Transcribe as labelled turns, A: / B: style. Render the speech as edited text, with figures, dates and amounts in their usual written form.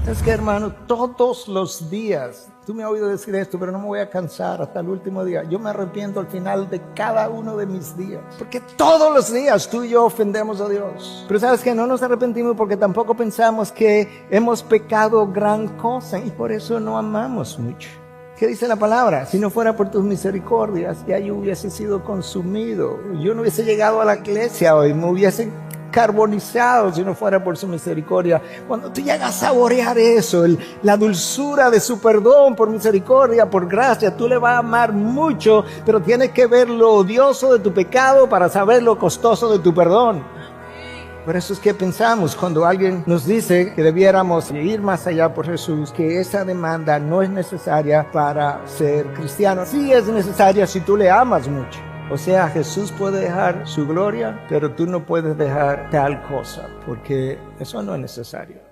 A: Es que, hermano, todos los días, tú me has oído decir esto, pero no me voy a cansar hasta el último día. Yo me arrepiento al final de cada uno de mis días, porque todos los días tú y yo ofendemos a Dios. Pero sabes que no nos arrepentimos porque tampoco pensamos que hemos pecado gran cosa y por eso no amamos mucho. ¿Qué dice la palabra? Si no fuera por tus misericordias, ya yo hubiese sido consumido. Yo no hubiese llegado a la iglesia hoy, me hubiese carbonizado si no fuera por su misericordia. Cuando tú llegas a saborear eso, la dulzura de su perdón, por misericordia, por gracia, tú le vas a amar mucho, pero tienes que ver lo odioso de tu pecado para saber lo costoso de tu perdón. Por eso es que pensamos cuando alguien nos dice que debiéramos ir más allá por Jesús, que esa demanda no es necesaria para ser cristiano. Sí es necesaria si tú le amas mucho. O sea, Jesús puede dejar su gloria, pero tú no puedes dejar tal cosa, porque eso no es necesario.